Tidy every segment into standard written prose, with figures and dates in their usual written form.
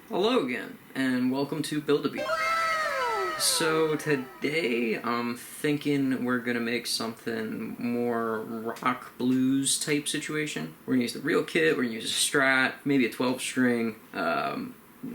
Hello again, and welcome to Build-A-Beat. So today I'm thinking we're gonna make something more rock blues type situation. We're gonna use the real kit, we're gonna use a Strat, maybe a 12 string,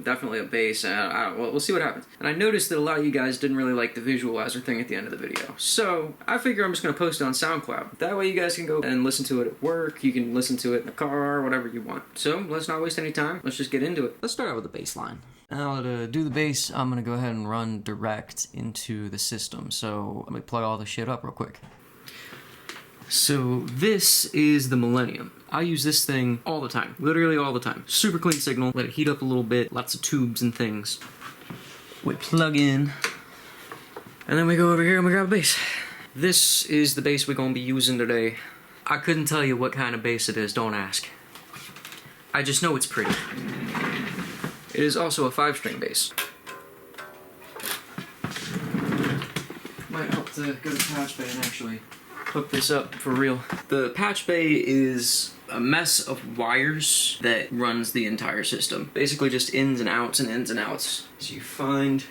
definitely a bass, well, we'll see what happens. And I noticed that a lot of you guys didn't really like the visualizer thing at the end of the video. So I figure I'm just gonna post it on SoundCloud. That way you guys can go and listen to it at work, you can listen to it in the car, whatever you want. So let's not waste any time, let's just get into it. Let's start out with the bass line. Now to do the bass, I'm gonna go ahead and run direct into the system. So let me plug all this shit up real quick. So this is the Millennium. I use this thing all the time, literally all the time. Super clean signal, let it heat up a little bit, lots of tubes and things. We plug in, and then we go over here and we grab a bass. This is the bass we're gonna be using today. I couldn't tell you what kind of bass it is, don't ask. I just know it's pretty. It is also a 5-string bass. Might help to go to Patch Bay and actually hook this up for real. The Patch Bay is a mess of wires that runs the entire system. Basically just ins and outs and ins and outs. So you find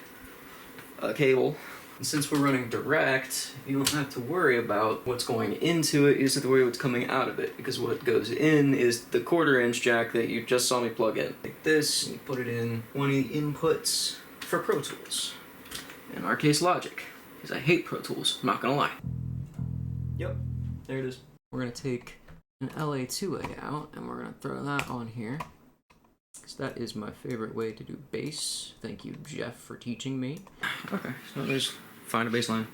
a cable. And since we're running direct, you don't have to worry about what's going into it, you just have to worry what's coming out of it. Because what goes in is the 1/4-inch jack that you just saw me plug in. Like this, and you put it in one of the inputs for Pro Tools. In our case, Logic. Because I hate Pro Tools, I'm not gonna lie. Yep, there it is. We're gonna take an LA2A out, and we're gonna throw that on here. Because that is my favorite way to do bass. Thank you, Jeff, for teaching me. Okay, so there's find a bass line.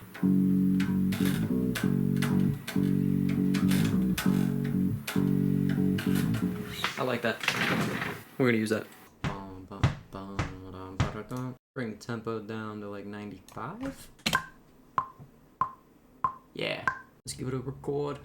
I like that. We're gonna use that. Bring the tempo down to like 95. Yeah, let's give it a record.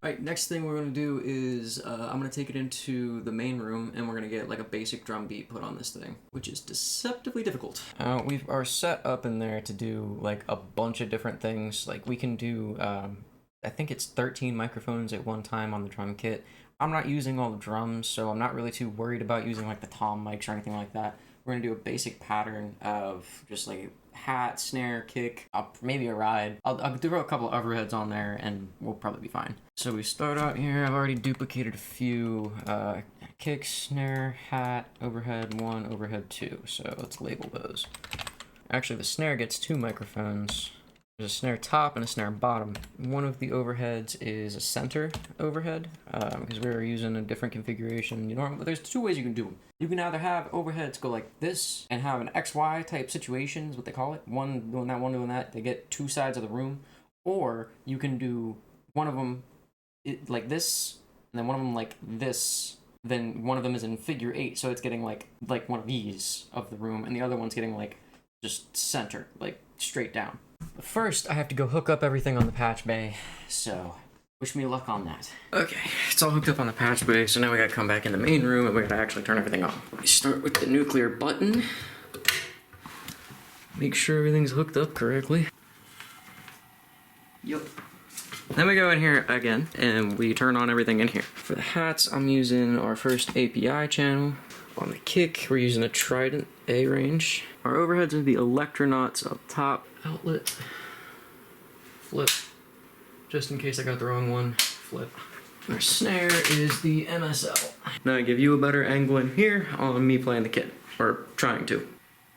Alright, next thing we're going to do is I'm going to take it into the main room and we're going to get like a basic drum beat put on this thing, which is deceptively difficult. We are set up in there to do like a bunch of different things. Like we can do, I think it's 13 microphones at one time on the drum kit. I'm not using all the drums, so I'm not really too worried about using like the tom mics or anything like that. We're going to do a basic pattern of just like hat, snare, kick, maybe a ride. I'll throw a couple of overheads on there and we'll probably be fine. So we start out here. I've already duplicated a few kick, snare, hat, overhead 1, overhead 2. So let's label those. Actually, the snare gets 2 microphones. There's a snare top and a snare bottom. One of the overheads is a center overhead because we're using a different configuration. There's 2 ways you can do them. You can either have overheads go like this and have an XY type situations, what they call it. One doing that, one doing that. They get 2 sides of the room. Or you can do one of them like this, and then one of them like this. Then one of them is in figure 8, so it's getting like one of these of the room, and the other one's getting like just center, like straight down. But first, I have to go hook up everything on the Patch Bay, so wish me luck on that. Okay, it's all hooked up on the Patch Bay, so now we gotta come back in the main room and we gotta actually turn everything on. We start with the nuclear button. Make sure everything's hooked up correctly. Yup. Then we go in here again, and we turn on everything in here. For the hats, I'm using our first API channel. On the kick, we're using a Trident A range. Our overheads are the Electronauts up top. Outlet, flip, just in case I got the wrong one, flip. Our snare is the MSL. Now I give you a better angle in here on me playing the kit, or trying to.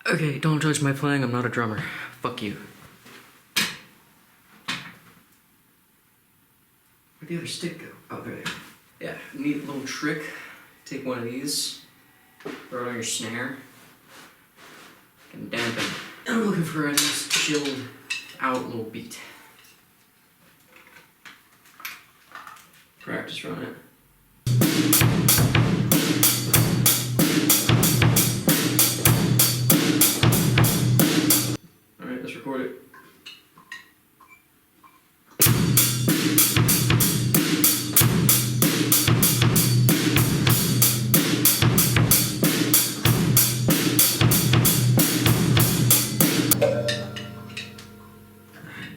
Okay, don't judge my playing, I'm not a drummer. Fuck you. Where'd the other stick go? Oh, there. Yeah, neat little trick. Take one of these, throw it on your snare, and dampen. I'm looking for a nice chilled out little beat. Practice run it. Alright, let's record it.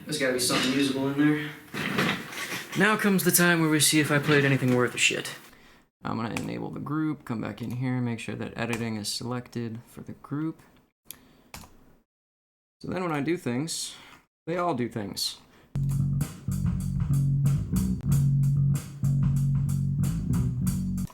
There's gotta be something usable in there. Now comes the time where we see if I played anything worth a shit. I'm gonna enable the group, come back in here, make sure that editing is selected for the group. So then when I do things, they all do things.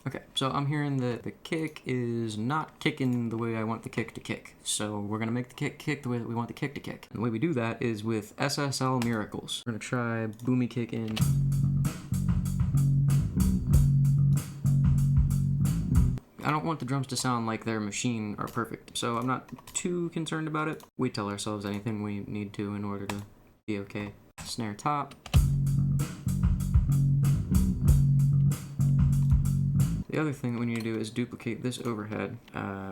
Okay, so I'm hearing that the kick is not kicking the way I want the kick to kick. So we're gonna make the kick kick the way that we want the kick to kick. And the way we do that is with SSL Miracles. We're gonna try Boomy Kick in. I don't want the drums to sound like their machine are perfect, so I'm not too concerned about it. We tell ourselves anything we need to in order to be okay. Snare top. The other thing that we need to do is duplicate this overhead.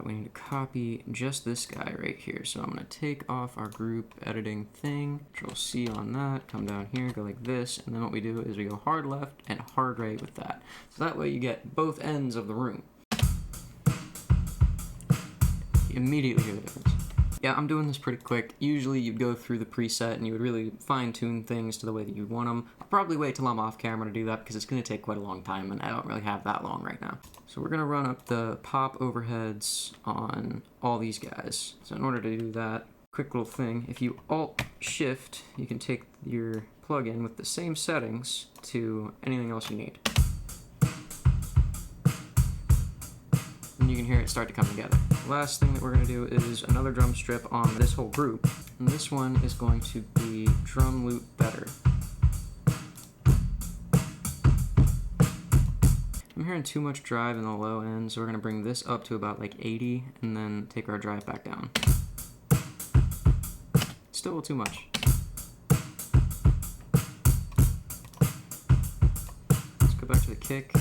We need to copy just this guy right here. So I'm gonna take off our group editing thing, Control C on that, come down here, go like this, and then what we do is we go hard left and hard right with that. So that way you get both ends of the room. You immediately hear the difference. Yeah, I'm doing this pretty quick. Usually you'd go through the preset and you would really fine-tune things to the way that you want them. I'll probably wait till I'm off camera to do that because it's going to take quite a long time and I don't really have that long right now. So we're going to run up the pop overheads on all these guys. So in order to do that, quick little thing, if you Alt-Shift, you can take your plugin with the same settings to anything else you need. And you can hear it start to come together. Last thing that we're going to do is another drum strip on this whole group. And this one is going to be Drum Loop Better. I'm hearing too much drive in the low end, so we're going to bring this up to about like 80 and then take our drive back down. Still too much. Let's go back to the kick.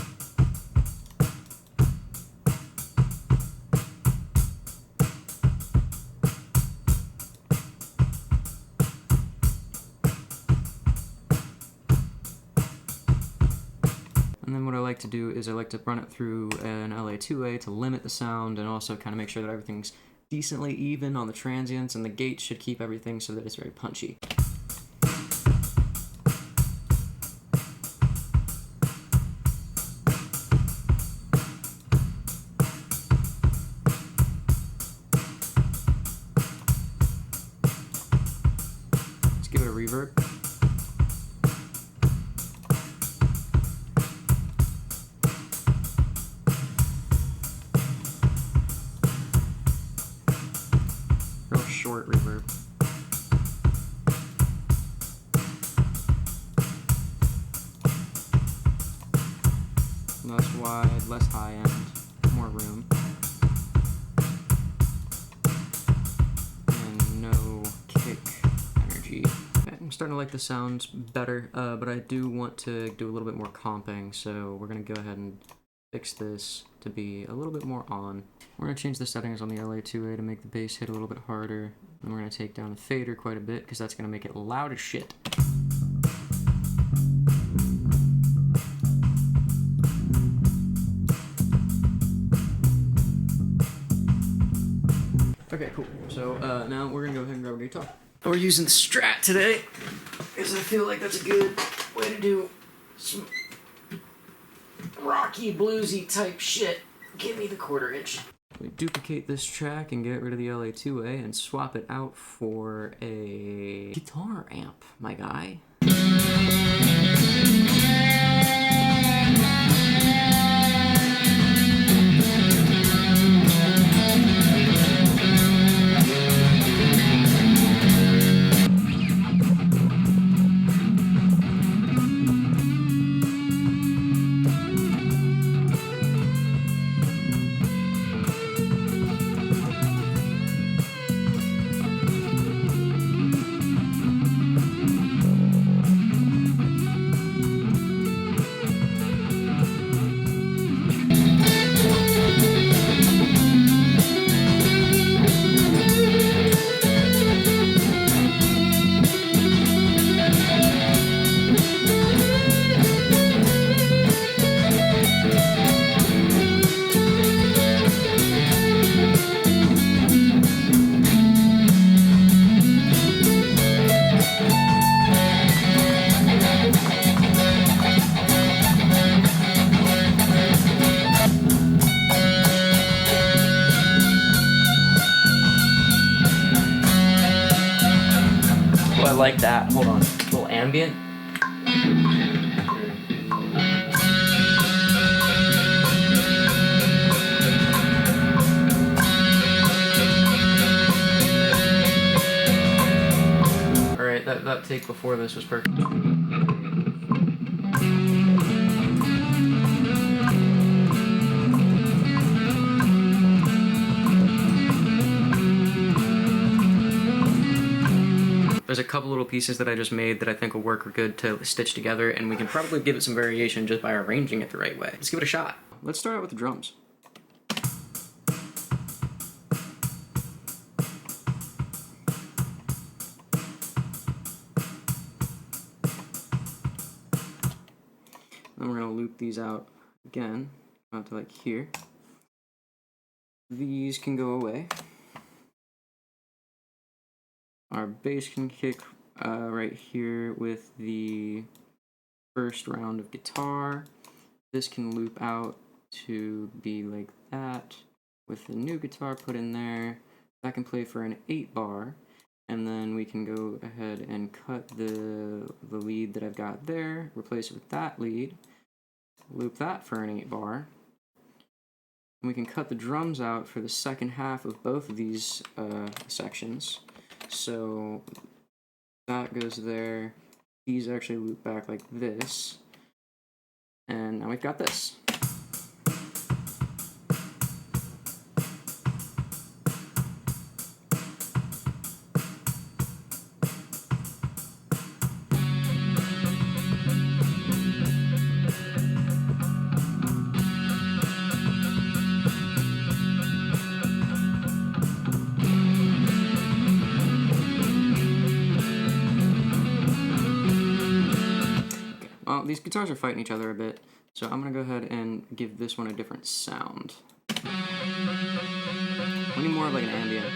And then what I like to do is I like to run it through an LA2A to limit the sound and also kind of make sure that everything's decently even on the transients, and the gate should keep everything so that it's very punchy. Let's give it a reverb. Short reverb. Less wide, less high end, more room. And no kick energy. Okay, I'm starting to like the sounds better, but I do want to do a little bit more comping, so we're going to go ahead and fix this to be a little bit more on. We're going to change the settings on the LA2A to make the bass hit a little bit harder. And we're going to take down the fader quite a bit because that's going to make it loud as shit. Okay, cool. So now we're going to go ahead and grab a guitar. We're using the Strat today because I feel like that's a good way to do some rocky, bluesy type shit. Give me the 1/4 inch. We duplicate this track and get rid of the LA2A and swap it out for a guitar amp, my guy. like that. Hold on. A little ambient. Alright, that take before this was perfect. There's a couple little pieces that I just made that I think will work good to stitch together, and we can probably give it some variation just by arranging it the right way. Let's give it a shot. Let's start out with the drums. Then we're gonna loop these out again, out to like here. These can go away. Our bass can kick right here with the first round of guitar. This can loop out to be like that with the new guitar put in there. That can play for an 8-bar, and then we can go ahead and cut the lead that I've got there, replace it with that lead, loop that for an 8-bar. And we can cut the drums out for the second half of both of these sections. So that goes there. These actually loop back like this. And now we've got this. Well, these guitars are fighting each other a bit, so I'm gonna go ahead and give this one a different sound. We need more of like an ambient.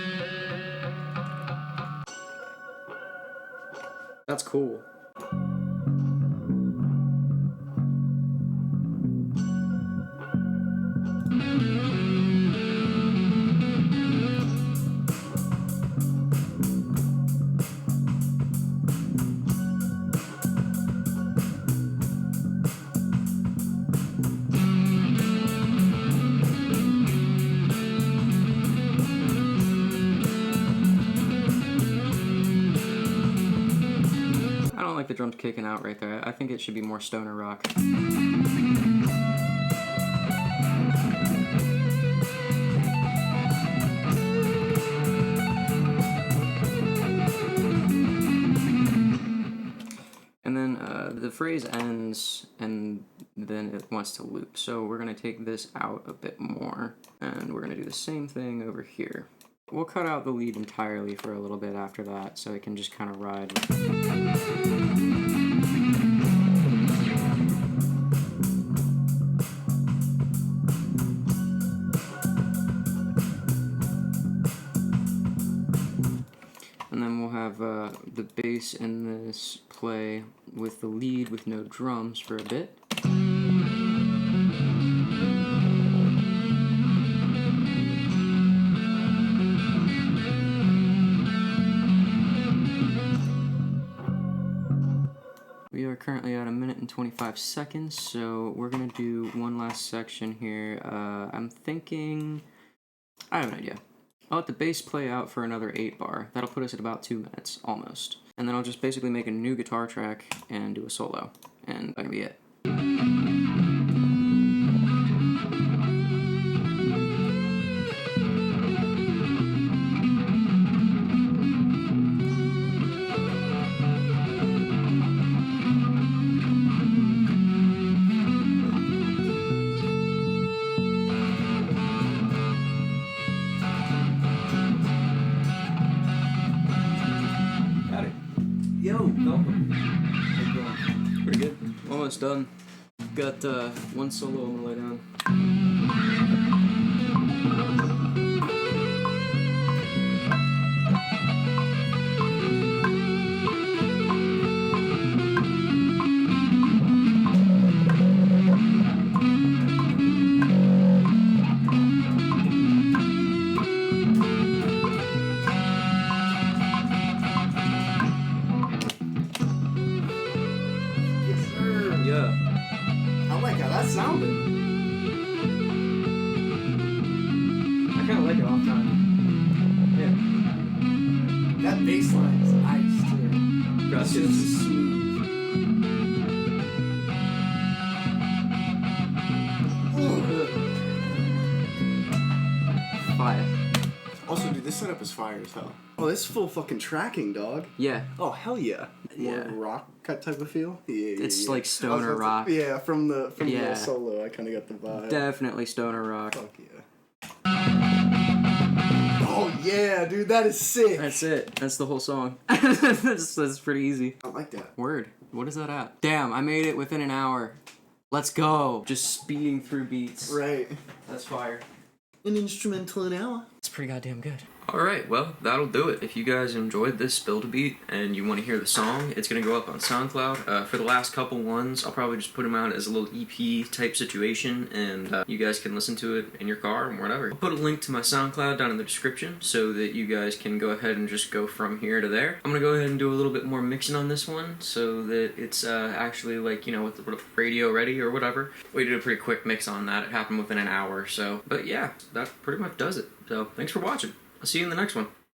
That's cool. I don't like the drums kicking out right there. I think it should be more stoner rock. And then the phrase ends and then it wants to loop. So we're gonna take this out a bit more and we're gonna do the same thing over here. We'll cut out the lead entirely for a little bit after that so it can just kind of ride. And then we'll have the bass in this play with the lead with no drums for a bit. We are currently at 1 minute and 25 seconds, so we're gonna do one last section here. I'm thinking, I have an idea. I'll let the bass play out for another 8-bar. That'll put us at about 2 minutes, almost. And then I'll just basically make a new guitar track and do a solo, and that'll be it. Yo, welcome. How you doing? Pretty good. Almost done. Got one solo I'm gonna lay down. sounded. I kind of like it off time. Yeah. That bass line is nice too. That's just smooth. Fire. Also, dude, this setup is fire as hell. Oh, this is full fucking tracking, dog. Yeah. Oh, hell yeah. Yeah. More rock cut type of feel? Yeah, It's yeah. like stoner rock. Yeah, from the Yeah. solo, I kind of got the vibe. Definitely stoner rock. Fuck yeah. Oh, yeah, dude, that is sick. That's it. That's the whole song. that's pretty easy. I like that. Word. What is that at? Damn, I made it within an hour. Let's go. Just speeding through beats. Right. That's fire. An instrumental an hour. It's pretty goddamn good. Alright, well, that'll do it. If you guys enjoyed this Build a Beat and you want to hear the song, it's going to go up on SoundCloud. For the last couple ones, I'll probably just put them out as a little EP type situation, and you guys can listen to it in your car or whatever. I'll put a link to my SoundCloud down in the description so that you guys can go ahead and just go from here to there. I'm going to go ahead and do a little bit more mixing on this one so that it's actually like, you know, with the radio ready or whatever. We did a pretty quick mix on that. It happened within an hour or so. But yeah, that pretty much does it. So thanks for watching. I'll see you in the next one.